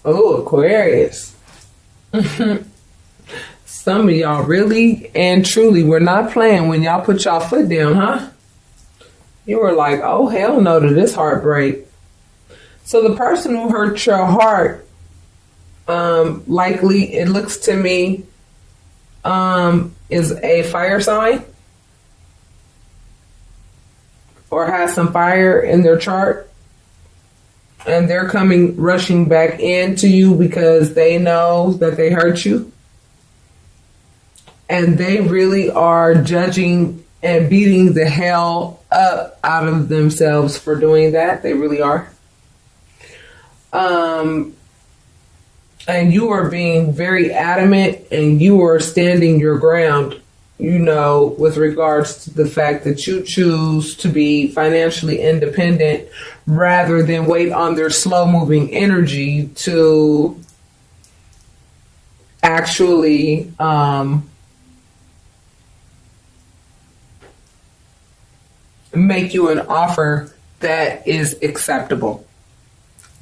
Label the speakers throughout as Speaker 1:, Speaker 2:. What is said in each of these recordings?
Speaker 1: Oh, Aquarius. Some of y'all really and truly were not playing when y'all put y'all foot down, huh? You were like, oh, hell no to this heartbreak. So the person who hurt your heart, likely, it looks to me, is a fire sign or has some fire in their chart. And they're coming rushing back into you because they know that they hurt you. And they really are judging and beating the hell up out of themselves for doing that. They really are. And you are being very adamant and you are standing your ground, you know, with regards to the fact that you choose to be financially independent rather than wait on their slow moving energy to actually make you an offer that is acceptable.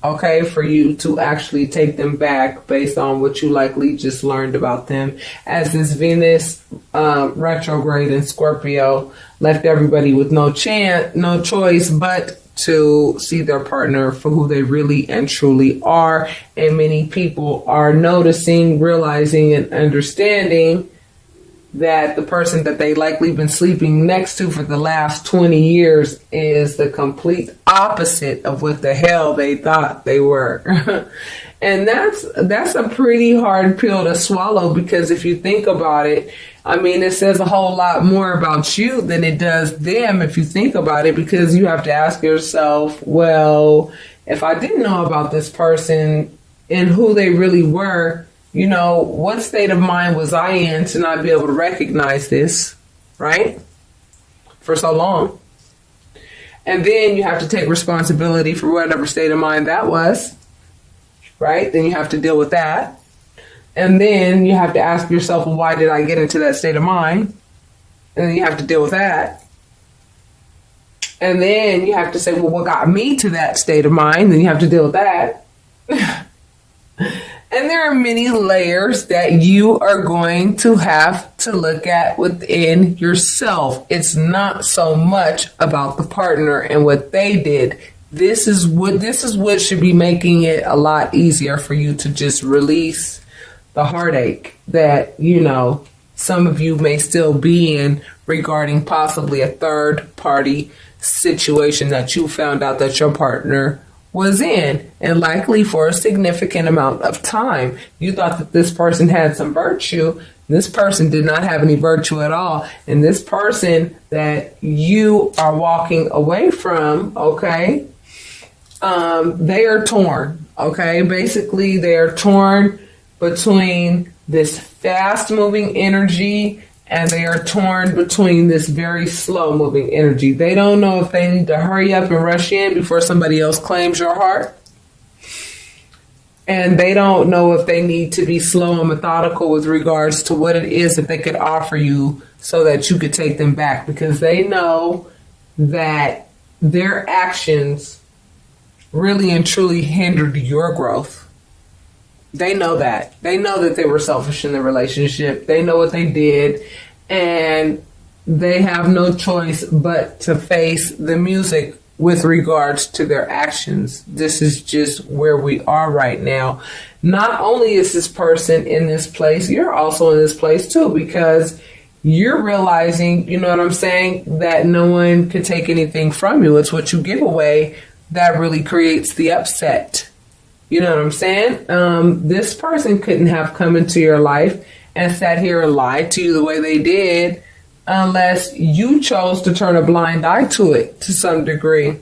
Speaker 1: Okay, for you to actually take them back based on what you likely just learned about them, as this Venus retrograde in Scorpio left everybody with no choice but to see their partner for who they really and truly are. And many people are noticing, realizing, and understanding that the person that they likely been sleeping next to for the last 20 years is the complete opposite of what the hell they thought they were. And that's a pretty hard pill to swallow, because if you think about it, I mean, it says a whole lot more about you than it does them if you think about it, because you have to ask yourself, well, if I didn't know about this person and who they really were, you know, what state of mind was I in to not be able to recognize this, right? For so long. And then you have to take responsibility for whatever state of mind that was, right? Then you have to deal with that. And then you have to ask yourself, well, why did I get into that state of mind? And then you have to deal with that. And then you have to say, well, what got me to that state of mind? Then you have to deal with that. And there are many layers that you are going to have to look at within yourself. It's not so much about the partner and what they did. This is what should be making it a lot easier for you to just release the heartache that, you know, some of you may still be in regarding possibly a third party situation that you found out that your partner was in, and likely for a significant amount of time. You thought that this person had some virtue. This person did not have any virtue at all. And this person that you are walking away from, okay, they are torn, okay? Basically, they are torn between this fast-moving energy and they are torn between this very slow-moving energy. They don't know if they need to hurry up and rush in before somebody else claims your heart. And they don't know if they need to be slow and methodical with regards to what it is that they could offer you so that you could take them back. Because they know that their actions really and truly hindered your growth. They know that. They know that they were selfish in the relationship. They know what they did. And they have no choice but to face the music with regards to their actions. This is just where we are right now. Not only is this person in this place, you're also in this place too, because you're realizing, you know what I'm saying, that no one can take anything from you. It's what you give away that really creates the upset. You know what I'm saying? This person couldn't have come into your life and sat here and lied to you the way they did unless you chose to turn a blind eye to it to some degree.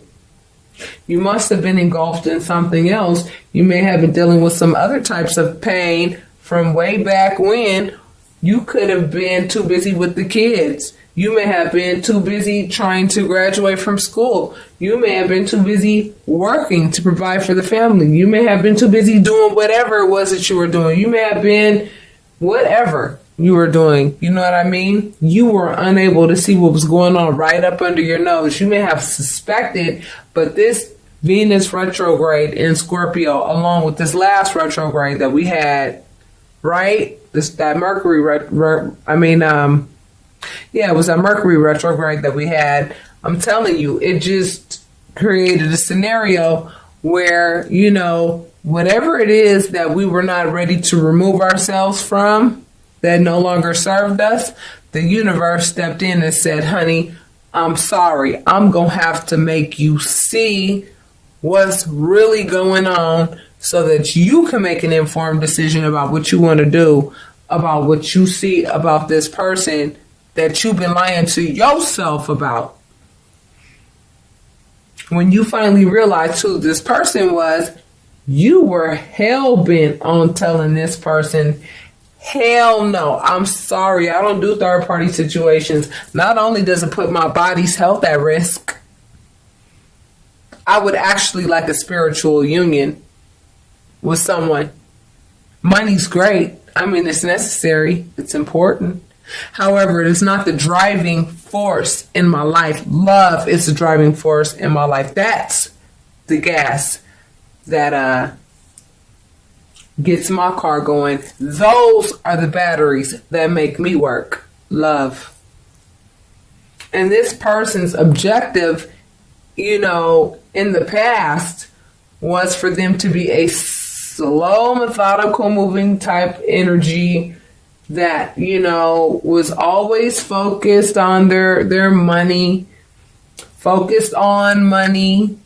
Speaker 1: You must have been engulfed in something else. You may have been dealing with some other types of pain from way back when. You could have been too busy with the kids. You may have been too busy trying to graduate from school. You may have been too busy working to provide for the family. You may have been too busy doing whatever it was that you were doing. You may have been whatever you were doing. You know what I mean? You were unable to see what was going on right up under your nose. You may have suspected, but this Venus retrograde in Scorpio, along with this last retrograde that we had, right? That Mercury, it was a Mercury retrograde that we had. I'm telling you, it just created a scenario where, whatever it is that we were not ready to remove ourselves from, that no longer served us, the universe stepped in and said, honey, I'm sorry. I'm going to have to make you see what's really going on so that you can make an informed decision about what you want to do, about what you see about this person that you've been lying to yourself about. When you finally realized who this person was, you were hell-bent on telling this person, hell no, I'm sorry, I don't do third-party situations. Not only does it put my body's health at risk, I would actually like a spiritual union with someone. Money's great. It's necessary. It's important. However, it is not the driving force in my life. Love is the driving force in my life. That's the gas that gets my car going. Those are the batteries that make me work. Love. And this person's objective, in the past was for them to be a slow, methodical moving type energy that, was always focused on their money, focused on money,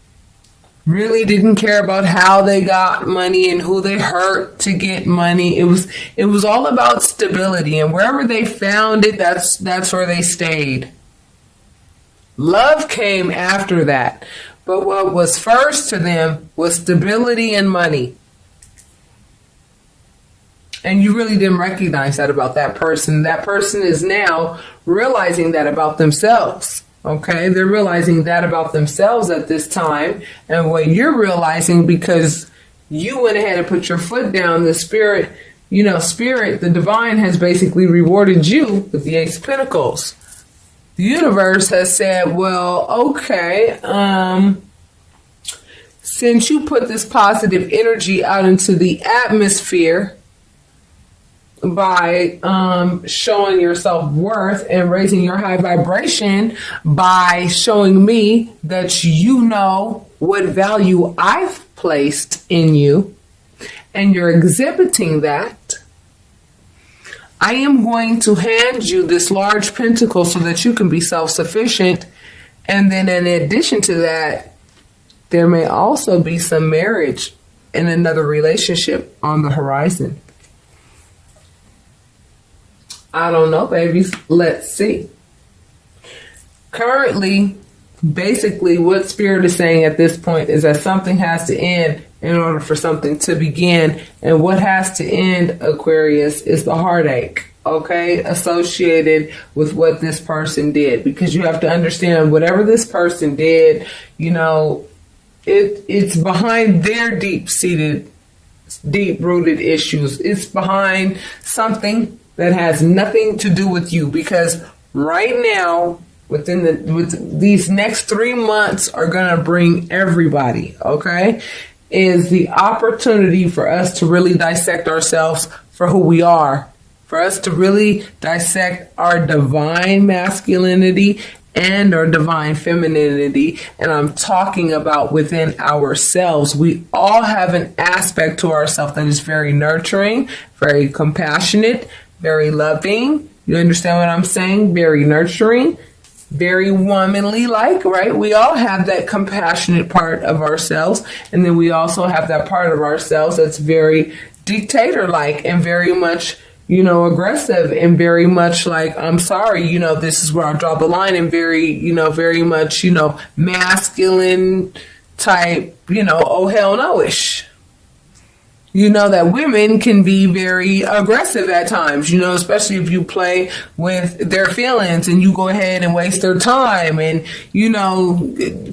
Speaker 1: really didn't care about how they got money and who they hurt to get money. It was all about stability, and wherever they found it, that's where they stayed. Love came after that. But what was first to them was stability and money. And you really didn't recognize that about that person. That person is now realizing that about themselves. Okay? They're realizing that about themselves at this time. And what you're realizing, because you went ahead and put your foot down, the spirit, the divine has basically rewarded you with the Ace of Pentacles. The universe has said, well, okay, since you put this positive energy out into the atmosphere by showing your self-worth and raising your high vibration by showing me that you know what value I've placed in you, and you're exhibiting that, I am going to hand you this large pentacle so that you can be self-sufficient. And then in addition to that, there may also be some marriage and another relationship on the horizon. I don't know, babies. Let's see. Currently, basically what Spirit is saying at this point is that something has to end in order for something to begin. And what has to end, Aquarius, is the heartache, okay, associated with what this person did. Because you have to understand, whatever this person did, it's behind their deep-seated, deep-rooted issues. It's behind something that has nothing to do with you. Because right now, with these next 3 months are going to bring everybody, okay, is the opportunity for us to really dissect ourselves for who we are, for us to really dissect our divine masculinity and our divine femininity. And I'm talking about within ourselves. We all have an aspect to ourselves that is very nurturing, very compassionate, very loving. You understand what I'm saying? Very nurturing, very womanly like, right? We all have that compassionate part of ourselves. And then we also have that part of ourselves that's very dictator-like and very much, aggressive and very much like, I'm sorry, this is where I draw the line, and very, very much, masculine type, oh hell no-ish. That women can be very aggressive at times, especially if you play with their feelings and you go ahead and waste their time and,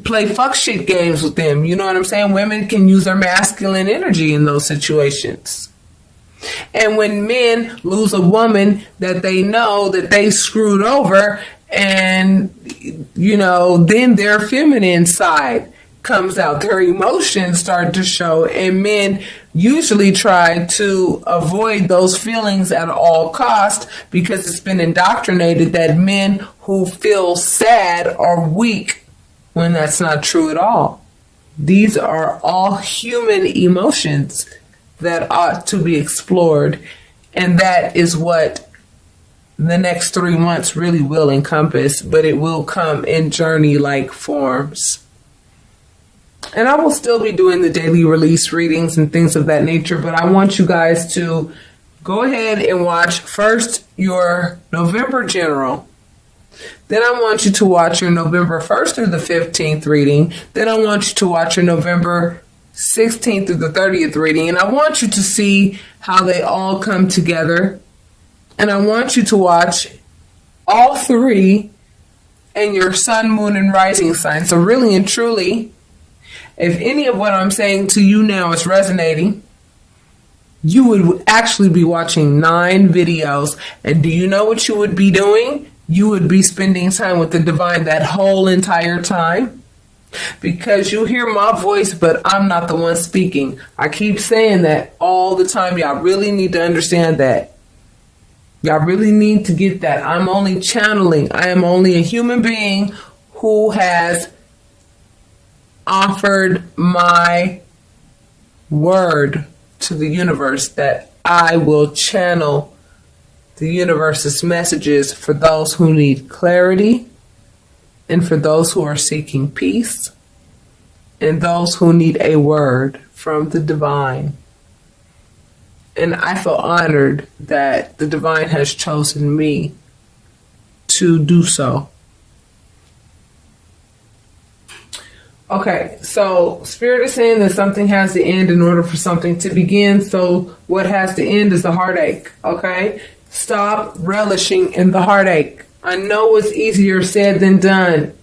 Speaker 1: play fuck shit games with them. You know what I'm saying? Women can use their masculine energy in those situations. And when men lose a woman that they know that they screwed over, and, then their feminine side comes out. Their emotions start to show, and men usually try to avoid those feelings at all cost because it's been indoctrinated that men who feel sad are weak, when that's not true at all. These are all human emotions that ought to be explored, and that is what the next 3 months really will encompass, but it will come in journey-like forms. And I will still be doing the daily release readings and things of that nature, but I want you guys to go ahead and watch first your November general. Then I want you to watch your November 1st through the 15th reading. Then I want you to watch your November 16th through the 30th reading. And I want you to see how they all come together. And I want you to watch all three and your sun, moon, and rising sign. So really and truly, if any of what I'm saying to you now is resonating, you would actually be watching 9 videos. And do you know what you would be doing? You would be spending time with the divine that whole entire time. Because you hear my voice, but I'm not the one speaking. I keep saying that all the time. Y'all really need to understand that. Y'all really need to get that. I'm only channeling. I am only a human being who has offered my word to the universe that I will channel the universe's messages for those who need clarity, and for those who are seeking peace, and those who need a word from the divine. And I feel honored that the divine has chosen me to do so. Okay, so Spirit is saying that something has to end in order for something to begin. So what has to end is the heartache, okay? Stop relishing in the heartache. I know it's easier said than done,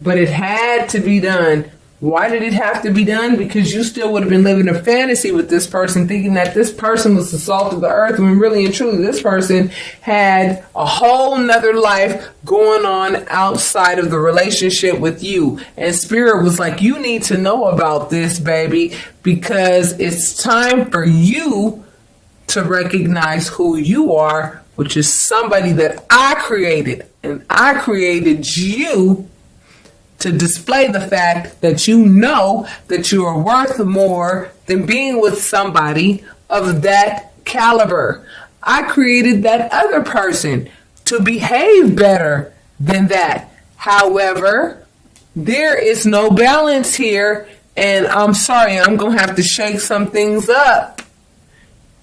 Speaker 1: but it had to be done. Why did it have to be done? Because you still would have been living a fantasy with this person, thinking that this person was the salt of the earth, when really and truly this person had a whole nother life going on outside of the relationship with you. And Spirit was like, you need to know about this, baby, because it's time for you to recognize who you are, which is somebody that I created. And I created you to display the fact that you know that you are worth more than being with somebody of that caliber. I created that other person to behave better than that. However, there is no balance here, and I'm sorry, I'm going to have to shake some things up.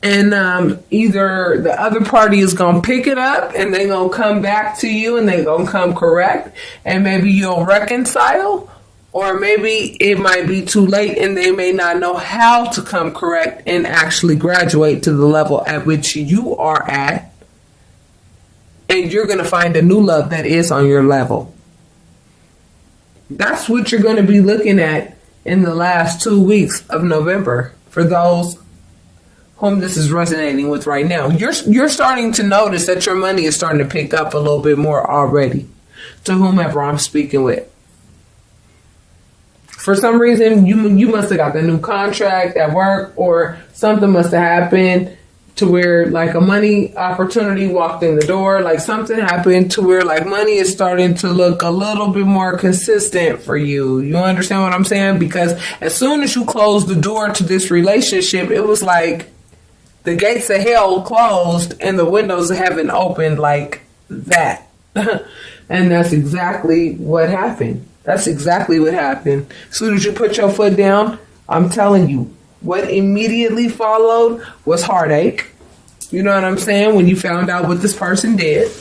Speaker 1: And either the other party is going to pick it up and they're going to come back to you and they're going to come correct, and maybe you'll reconcile, or maybe it might be too late and they may not know how to come correct and actually graduate to the level at which you are at, and you're going to find a new love that is on your level. That's what you're going to be looking at in the last 2 weeks of November for those whom this is resonating with right now. You're starting to notice that your money is starting to pick up a little bit more already, to whomever I'm speaking with. For some reason, you must have got the new contract at work, or something must have happened to where like a money opportunity walked in the door. Like something happened to where like money is starting to look a little bit more consistent for you. You understand what I'm saying? Because as soon as you closed the door to this relationship, it was like the gates of hell closed and the windows of heaven opened like that. And that's exactly what happened. That's exactly what happened. As soon as you put your foot down, I'm telling you, what immediately followed was heartache. You know what I'm saying? When you found out what this person did.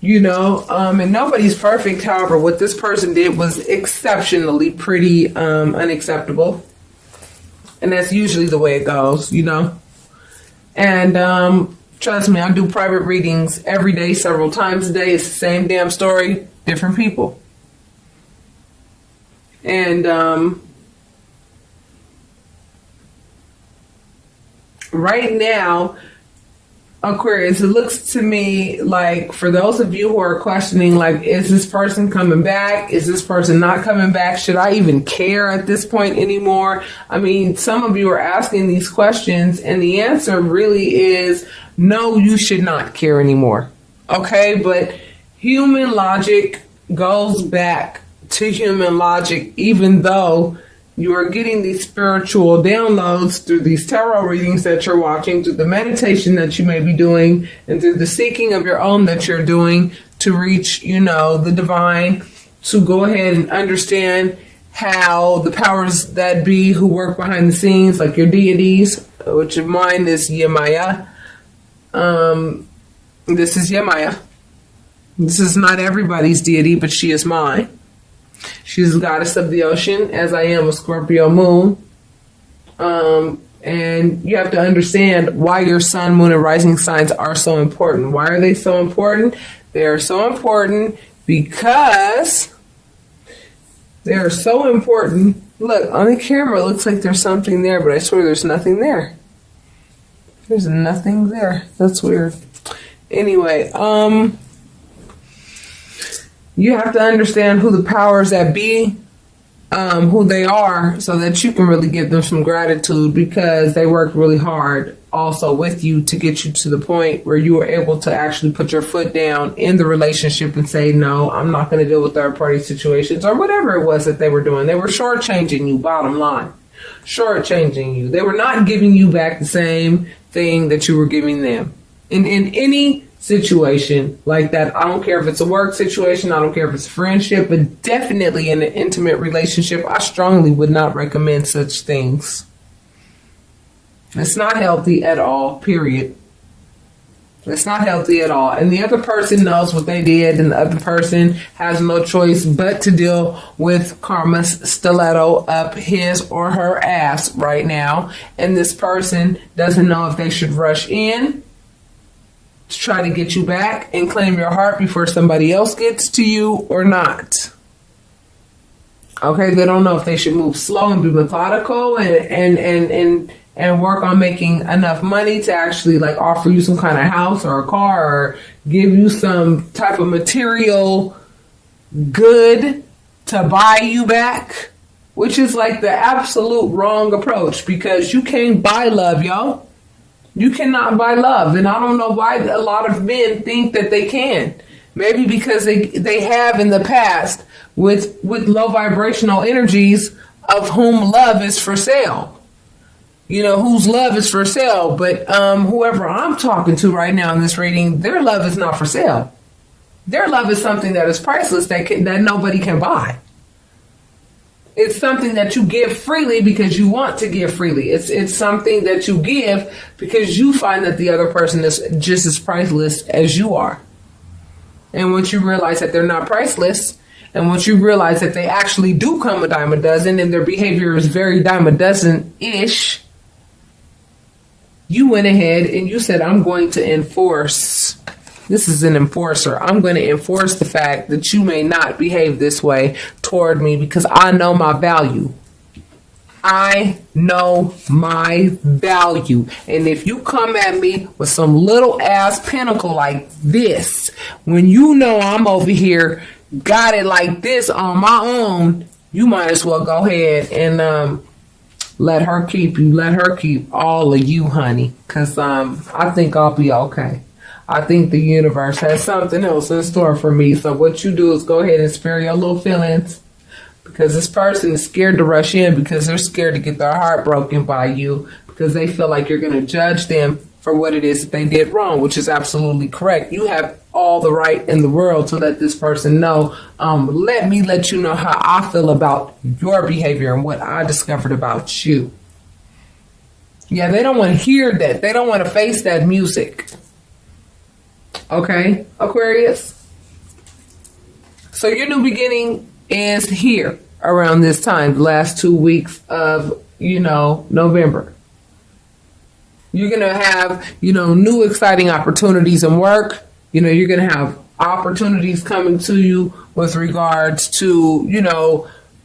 Speaker 1: You know, and nobody's perfect. However, what this person did was exceptionally pretty unacceptable. And that's usually the way it goes, you know. And trust me, I do private readings every day, several times a day. It's the same damn story, different people. And right now, Aquarius, it looks to me like, for those of you who are questioning, like, is this person coming back? Is this person not coming back? Should I even care at this point anymore? I mean, some of you are asking these questions, and the answer really is no, you should not care anymore. Okay, but human logic goes back to human logic, even though you are getting these spiritual downloads through these tarot readings that you're watching, through the meditation that you may be doing, and through the seeking of your own that you're doing to reach, the divine, to go ahead and understand how the powers that be who work behind the scenes, like your deities, which of mine is Yemaya. This is Yemaya. This is not everybody's deity, but she is mine. She's the goddess of the ocean, as I am a Scorpio moon. And you have to understand why your sun, moon, and rising signs are so important. Why are they so important? They are so important because they're so important. Look, on the camera, it looks like there's something there, but I swear there's nothing there. There's nothing there. That's weird. Anyway, you have to understand who the powers that be, who they are, so that you can really give them some gratitude, because they worked really hard also with you to get you to the point where you were able to actually put your foot down in the relationship and say, no, I'm not going to deal with third party situations, or whatever it was that they were doing. They were shortchanging you, bottom line. Shortchanging you. They were not giving you back the same thing that you were giving them. In any situation like that, I don't care if it's a work situation, I don't care if it's a friendship, but definitely in an intimate relationship, I strongly would not recommend such things. It's not healthy at all, period. It's not healthy at all. And the other person knows what they did, and the other person has no choice but to deal with karma's stiletto up his or her ass right now. And this person doesn't know if they should rush in to try to get you back and claim your heart before somebody else gets to you or not. Okay, they don't know if they should move slow and be methodical and work on making enough money to actually like offer you some kind of house or a car, or give you some type of material good to buy you back, which is like the absolute wrong approach, because you can't buy love, yo. You cannot buy love. And I don't know why a lot of men think that they can. Maybe because they have in the past with low vibrational energies, of whom love is for sale. Whose love is for sale. But whoever I'm talking to right now in this reading, their love is not for sale. Their love is something that is priceless, that nobody can buy. It's something that you give freely because you want to give freely. It's something that you give because you find that the other person is just as priceless as you are. And once you realize that they're not priceless, and once you realize that they actually do come a dime a dozen, and their behavior is very dime a dozen-ish, you went ahead and you said, I'm going to enforce. This is an enforcer. I'm going to enforce the fact that you may not behave this way toward me, because I know my value. I know my value. And if you come at me with some little ass pinnacle like this, when you know I'm over here, got it like this on my own, you might as well go ahead and let her keep you. Let her keep all of you, honey. Because I think I'll be okay. I think the universe has something else in store for me. So what you do is go ahead and spare your little feelings, because this person is scared to rush in, because they're scared to get their heart broken by you, because they feel like you're going to judge them for what it is that they did wrong, which is absolutely correct. You have all the right in the world to let this person know. Let me let you know how I feel about your behavior and what I discovered about you. Yeah, they don't want to hear that. They don't want to face that music. Okay, Aquarius? So your new beginning is here around this time, the last 2 weeks of, November. You're going to have, new exciting opportunities in work. You're going to have opportunities coming to you with regards to,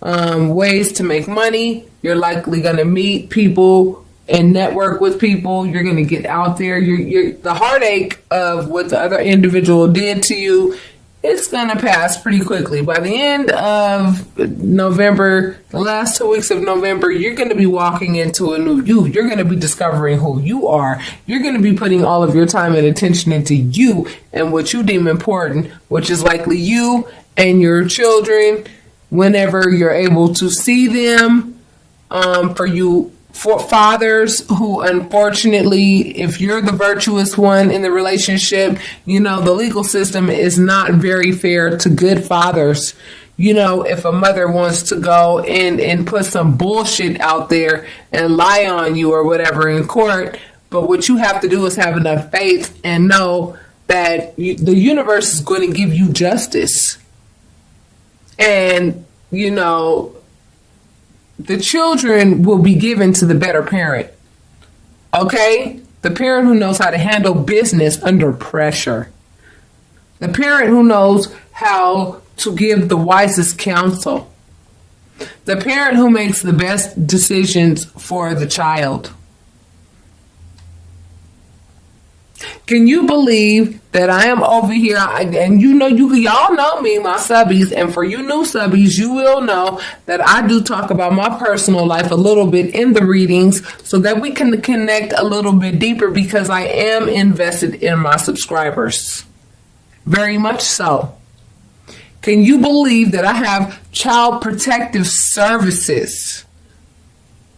Speaker 1: ways to make money. You're likely going to meet people and network with people. You're going to get out there. The heartache of what the other individual did to you, it's going to pass pretty quickly. By the end of November, the last 2 weeks of November, you're going to be walking into a new you. You're going to be discovering who you are. You're going to be putting all of your time and attention into you and what you deem important, which is likely you and your children whenever you're able to see them. For fathers who, unfortunately, if you're the virtuous one in the relationship, the legal system is not very fair to good fathers. If a mother wants to go and put some bullshit out there and lie on you or whatever in court, but what you have to do is have enough faith and know that the universe is going to give you justice. And, the children will be given to the better parent. Okay? The parent who knows how to handle business under pressure. The parent who knows how to give the wisest counsel. The parent who makes the best decisions for the child. Can you believe that I am over here? And y'all know me, my subbies. And for you new subbies, you will know that I do talk about my personal life a little bit in the readings so that we can connect a little bit deeper, because I am invested in my subscribers. Very much so. Can you believe that I have child protective services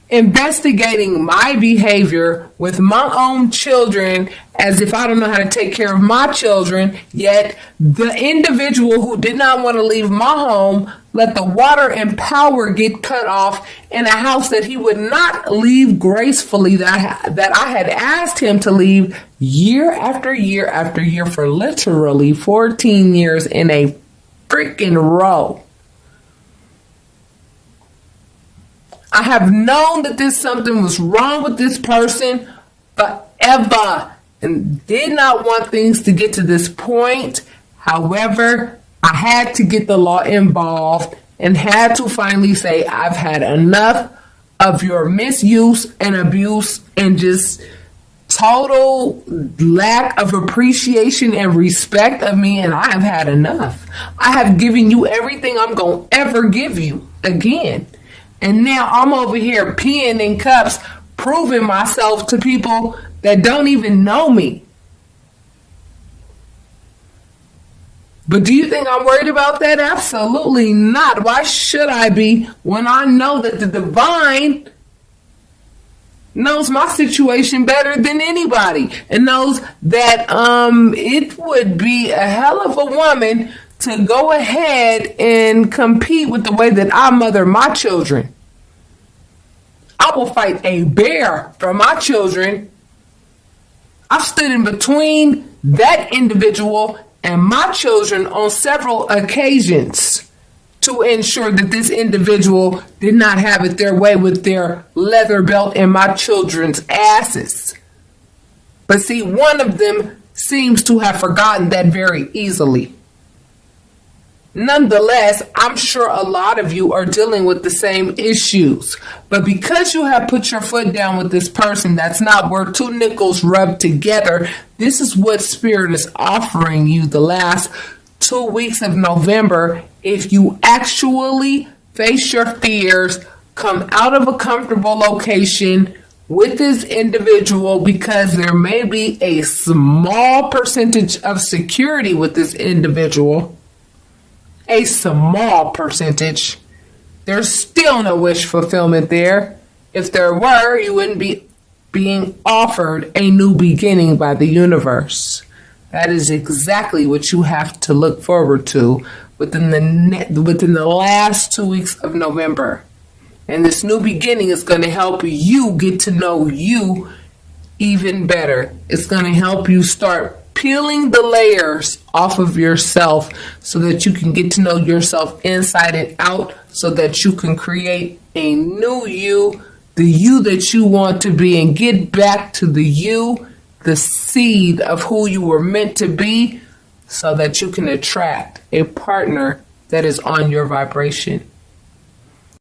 Speaker 1: investigating my behavior with my own children as if I don't know how to take care of my children, yet the individual who did not want to leave my home let the water and power get cut off in a house that he would not leave gracefully, that I had asked him to leave year after year after year for literally 14 years in a freaking row. I have known that something was wrong with this person forever and did not want things to get to this point. However, I had to get the law involved and had to finally say, I've had enough of your misuse and abuse and just total lack of appreciation and respect of me, and I have had enough. I have given you everything I'm going to ever give you again. And now I'm over here peeing in cups, proving myself to people that don't even know me. But do you think I'm worried about that? Absolutely not. Why should I be when I know that the divine knows my situation better than anybody and knows that it would be a hell of a woman to go ahead and compete with the way that I mother my children. I will fight a bear for my children. I've stood in between that individual and my children on several occasions to ensure that this individual did not have it their way with their leather belt in my children's asses. But see, one of them seems to have forgotten that very easily. Nonetheless, I'm sure a lot of you are dealing with the same issues. But because you have put your foot down with this person that's not worth two nickels rubbed together, this is what Spirit is offering you the last 2 weeks of November. If you actually face your fears, come out of a comfortable location with this individual, because there may be a small percentage of security with this individual. A small percentage. There's still no wish fulfillment there. If there were, you wouldn't be being offered a new beginning by the universe. That is exactly what you have to look forward to within the last 2 weeks of November. And this new beginning is going to help you get to know you even better. It's going to help you start peeling the layers off of yourself so that you can get to know yourself inside and out, so that you can create a new you, the you that you want to be, and get back to the you, the seed of who you were meant to be, so that you can attract a partner that is on your vibration.